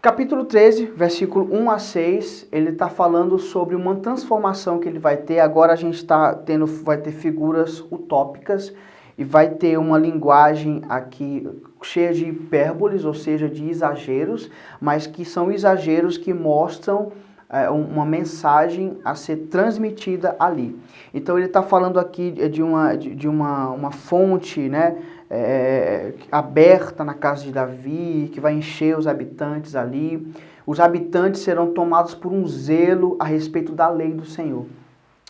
Capítulo 13, versículo 1 a 6, ele está falando sobre uma transformação que ele vai ter. Agora a gente vai ter figuras utópicas e vai ter uma linguagem aqui cheia de hipérboles, ou seja, de exageros, mas que são exageros que mostram uma mensagem a ser transmitida ali. Então ele está falando aqui de uma fonte, né, aberta na casa de Davi, que vai encher os habitantes ali. Os habitantes serão tomados por um zelo a respeito da lei do Senhor.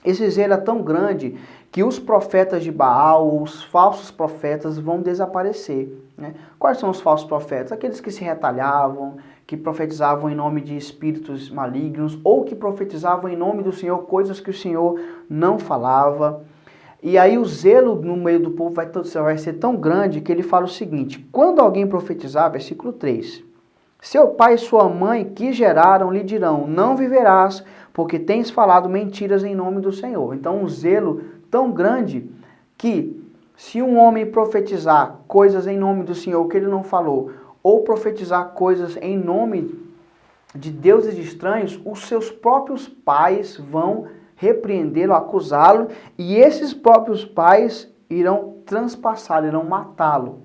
Esse zelo é tão grande que os profetas de Baal, os falsos profetas, vão desaparecer, né? Quais são os falsos profetas? Aqueles que se retalhavam, que profetizavam em nome de espíritos malignos, ou que profetizavam em nome do Senhor coisas que o Senhor não falava. E aí o zelo no meio do povo vai ser tão grande que ele fala o seguinte: quando alguém profetizar, versículo 3, seu pai e sua mãe que geraram lhe dirão, não viverás, porque tens falado mentiras em nome do Senhor. Então um zelo tão grande que se um homem profetizar coisas em nome do Senhor que ele não falou, ou profetizar coisas em nome de deuses estranhos, os seus próprios pais vão repreendê-lo, acusá-lo, e esses próprios pais irão transpassá-lo, irão matá-lo.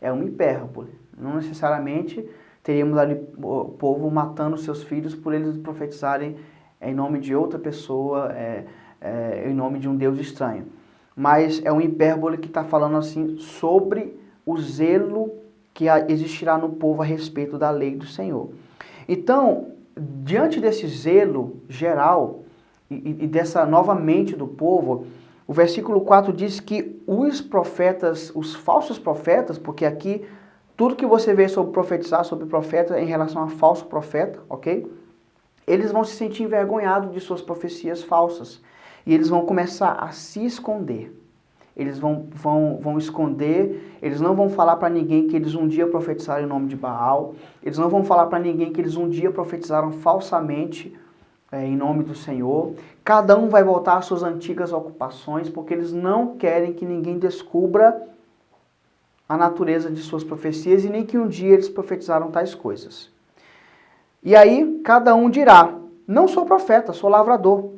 É uma hipérbole. Não necessariamente teríamos ali o povo matando seus filhos por eles profetizarem em nome de outra pessoa, em nome de um Deus estranho. Mas é uma hipérbole que está falando assim sobre o zelo que existirá no povo a respeito da lei do Senhor. Então, diante desse zelo geral e dessa nova mente do povo, o versículo 4 diz que os profetas, os falsos profetas, porque aqui tudo que você vê sobre profetizar, sobre profeta em relação a falso profeta, ok? Eles vão se sentir envergonhados de suas profecias falsas. E eles vão começar a se esconder. Eles vão esconder, eles não vão falar para ninguém que eles um dia profetizaram em nome de Baal. Eles não vão falar para ninguém que eles um dia profetizaram falsamente em nome do Senhor. Cada um vai voltar às suas antigas ocupações, porque eles não querem que ninguém descubra a natureza de suas profecias e nem que um dia eles profetizaram tais coisas. E aí, cada um dirá, não sou profeta, sou lavrador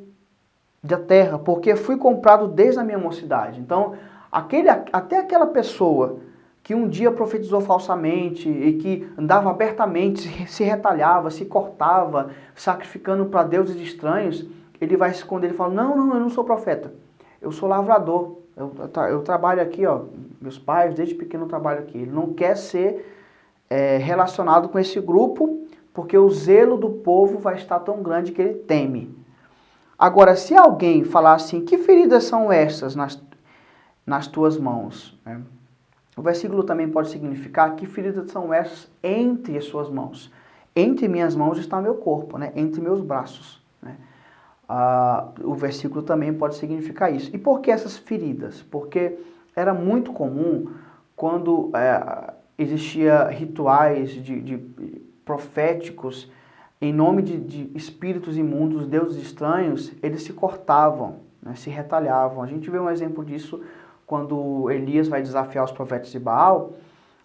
da terra, porque fui comprado desde a minha mocidade. Então, até aquela pessoa que um dia profetizou falsamente e que andava abertamente, se retalhava, se cortava, sacrificando para deuses estranhos, ele vai se esconder e fala, não, eu não sou profeta, eu sou lavrador, eu trabalho aqui, ó, meus pais desde pequeno trabalham aqui. Ele não quer ser relacionado com esse grupo, porque o zelo do povo vai estar tão grande que ele teme. Agora, se alguém falar assim, que feridas são estas nas tuas mãos? O versículo também pode significar que feridas são essas entre as suas mãos. Entre minhas mãos está meu corpo, né? Entre meus braços. Né? O versículo também pode significar isso. E por que essas feridas? Porque era muito comum quando existia rituais de proféticos em nome de espíritos imundos, deuses estranhos, eles se cortavam, né, se retalhavam. A gente vê um exemplo disso quando Elias vai desafiar os profetas de Baal,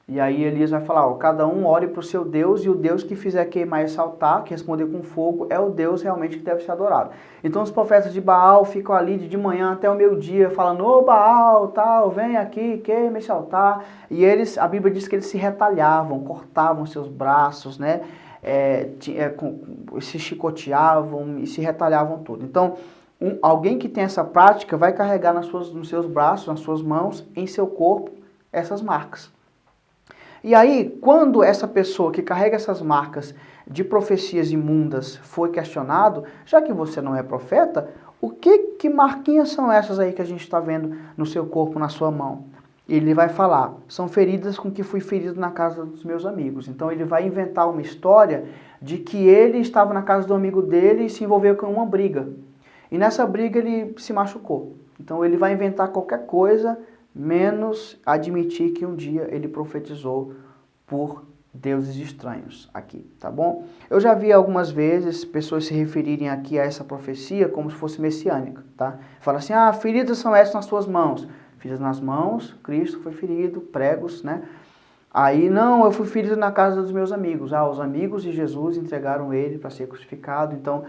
e aí Elias vai falar, ó, cada um ore para o seu Deus, e o Deus que fizer queimar esse altar, que responder com fogo, é o Deus realmente que deve ser adorado. Então os profetas de Baal ficam ali de manhã até o meio-dia, falando, ô Baal, tal, vem aqui, queima esse altar. E eles, a Bíblia diz que eles se retalhavam, cortavam seus braços, né? Se chicoteavam e se retalhavam tudo. Então, alguém que tem essa prática vai carregar nos seus braços, nas suas mãos, em seu corpo, essas marcas. E aí, quando essa pessoa que carrega essas marcas de profecias imundas foi questionado, já que você não é profeta, que marquinhas são essas aí que a gente está vendo no seu corpo, na sua mão? Ele vai falar, são feridas com que fui ferido na casa dos meus amigos. Então ele vai inventar uma história de que ele estava na casa do amigo dele e se envolveu com uma briga. E nessa briga ele se machucou. Então ele vai inventar qualquer coisa, menos admitir que um dia ele profetizou por deuses estranhos aqui, tá bom? Eu já vi algumas vezes pessoas se referirem aqui a essa profecia como se fosse messiânica, tá? Fala assim, feridas são essas nas suas mãos. Feridas nas mãos, Cristo foi ferido, pregos, né? Aí, não, eu fui ferido na casa dos meus amigos. Ah, os amigos de Jesus entregaram ele para ser crucificado, então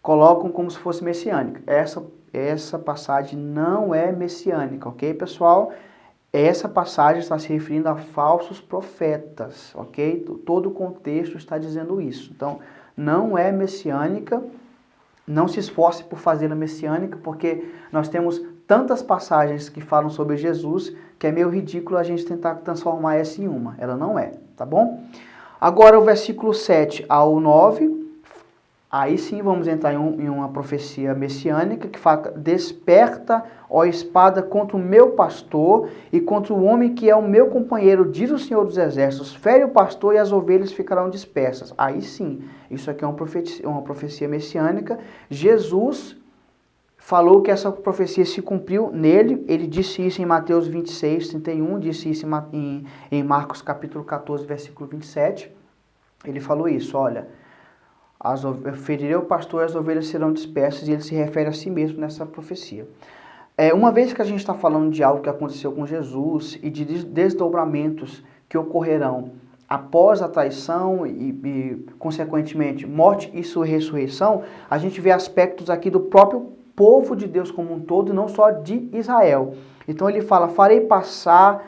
colocam como se fosse messiânica. Essa passagem não é messiânica, ok, pessoal? Essa passagem está se referindo a falsos profetas, ok? Todo o contexto está dizendo isso. Então, não é messiânica, não se esforce por fazer a messiânica, porque nós temos tantas passagens que falam sobre Jesus que é meio ridículo a gente tentar transformar essa em uma. Ela não é, tá bom? Agora o versículo 7 ao 9, aí sim vamos entrar em uma profecia messiânica que fala: desperta, ó espada, contra o meu pastor e contra o homem que é o meu companheiro, diz o Senhor dos Exércitos, fere o pastor e as ovelhas ficarão dispersas. Aí sim, isso aqui é uma profecia messiânica. Jesus falou que essa profecia se cumpriu nele. Ele disse isso em Mateus 26, 31, disse isso em Marcos capítulo 14, versículo 27. Ele falou isso, olha, ferirei o pastor e as ovelhas serão dispersas, e ele se refere a si mesmo nessa profecia. Uma vez que a gente está falando de algo que aconteceu com Jesus e de desdobramentos que ocorrerão após a traição e consequentemente, morte e sua ressurreição, a gente vê aspectos aqui do próprio povo de Deus como um todo, e não só de Israel. Então ele fala: farei passar,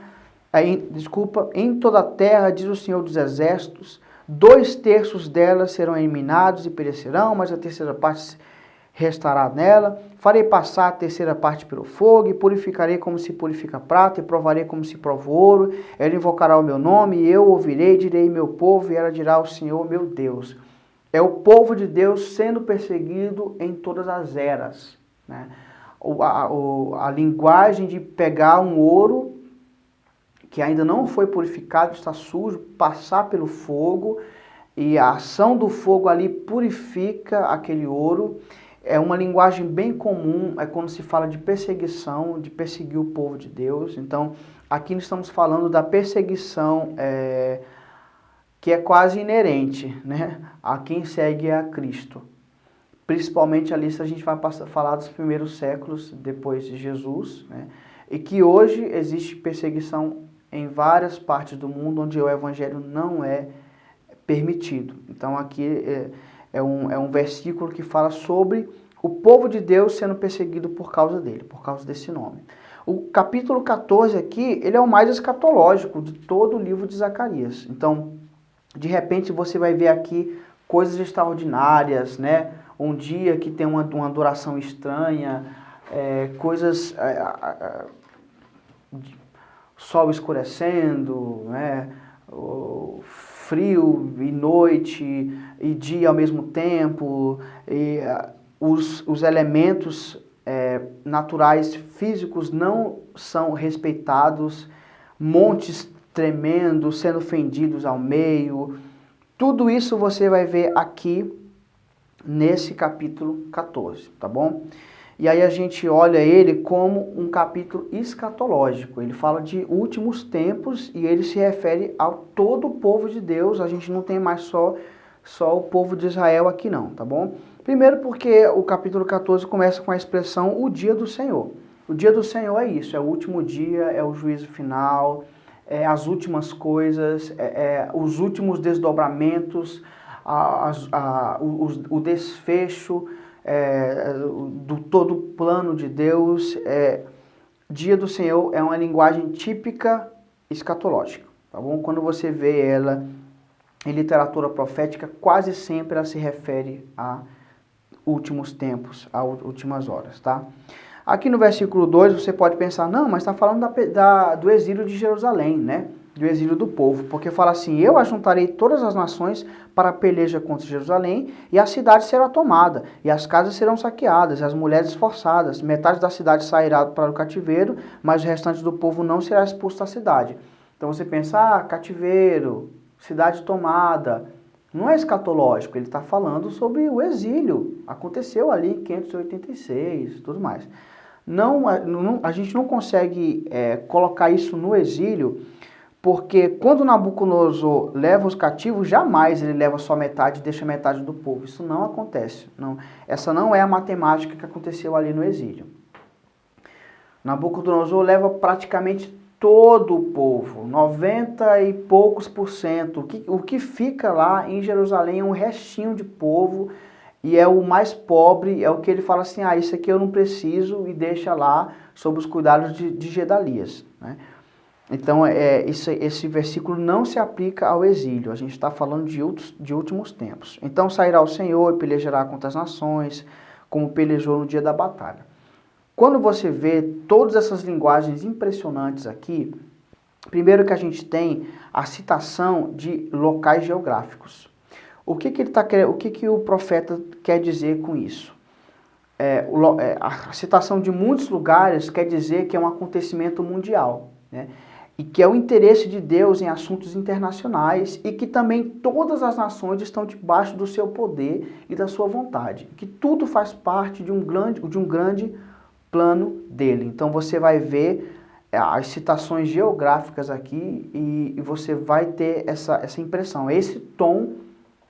em toda a terra, diz o Senhor dos Exércitos, 2/3 delas serão eliminados e perecerão, mas a terceira parte restará nela. Farei passar a terceira parte pelo fogo, e purificarei como se purifica prata, e provarei como se prova o ouro. Ela invocará o meu nome, e eu ouvirei, direi meu povo, e ela dirá ao Senhor meu Deus. É o povo de Deus sendo perseguido em todas as eras, né? A linguagem de pegar um ouro que ainda não foi purificado, está sujo, passar pelo fogo, e a ação do fogo ali purifica aquele ouro. É uma linguagem bem comum, é quando se fala de perseguição, de perseguir o povo de Deus. Então, aqui nós estamos falando da perseguição que é quase inerente, né, a quem segue a Cristo. Principalmente ali, se a gente vai falar dos primeiros séculos depois de Jesus, né, e que hoje existe perseguição em várias partes do mundo onde o evangelho não é permitido. Então aqui é um versículo que fala sobre o povo de Deus sendo perseguido por causa dele, por causa desse nome. O capítulo 14 aqui, ele é o mais escatológico de todo o livro de Zacarias. Então, de repente você vai ver aqui coisas extraordinárias, né? Um dia que tem uma adoração estranha, coisas... sol escurecendo, né? O frio e noite e dia ao mesmo tempo, e os elementos naturais físicos não são respeitados, montes tremendo, sendo fendidos ao meio. Tudo isso você vai ver aqui nesse capítulo 14, tá bom? E aí a gente olha ele como um capítulo escatológico. Ele fala de últimos tempos e ele se refere a todo o povo de Deus. A gente não tem mais só o povo de Israel aqui não, tá bom? Primeiro porque o capítulo 14 começa com a expressão o dia do Senhor. O dia do Senhor é isso, é o último dia, é o juízo final, é as últimas coisas, os últimos desdobramentos, o desfecho do todo o plano de Deus. Dia do Senhor é uma linguagem típica escatológica, tá bom? Quando você vê ela em literatura profética, quase sempre ela se refere a últimos tempos, a últimas horas, tá? Aqui no versículo 2 você pode pensar, não, mas está falando do exílio de Jerusalém, né? Do exílio do povo, porque fala assim: eu ajuntarei todas as nações para a peleja contra Jerusalém, e a cidade será tomada, e as casas serão saqueadas, e as mulheres esforçadas. Metade da cidade sairá para o cativeiro, mas o restante do povo não será expulso da cidade. Então você pensa, cativeiro, cidade tomada. Não é escatológico, ele está falando sobre o exílio. Aconteceu ali em 586 e tudo mais. A gente não consegue colocar isso no exílio, porque quando Nabucodonosor leva os cativos, jamais ele leva só metade e deixa metade do povo. Isso não acontece. Não. Essa não é a matemática que aconteceu ali no exílio. Nabucodonosor leva praticamente todo o povo, 90 e poucos por cento. O que fica lá em Jerusalém é um restinho de povo e é o mais pobre, é o que ele fala assim, isso aqui eu não preciso e deixa lá sob os cuidados de Gedalias, né? Então, esse versículo não se aplica ao exílio, a gente está falando de últimos tempos. Então, sairá o Senhor e pelejará contra as nações, como pelejou no dia da batalha. Quando você vê todas essas linguagens impressionantes aqui, primeiro que a gente tem a citação de locais geográficos. O que o profeta quer dizer com isso? A citação de muitos lugares quer dizer que é um acontecimento mundial, né? E que é o interesse de Deus em assuntos internacionais e que também todas as nações estão debaixo do seu poder e da sua vontade. Que tudo faz parte de um grande plano dele. Então você vai ver as citações geográficas aqui e você vai ter essa impressão, esse tom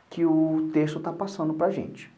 que o texto está passando para a gente.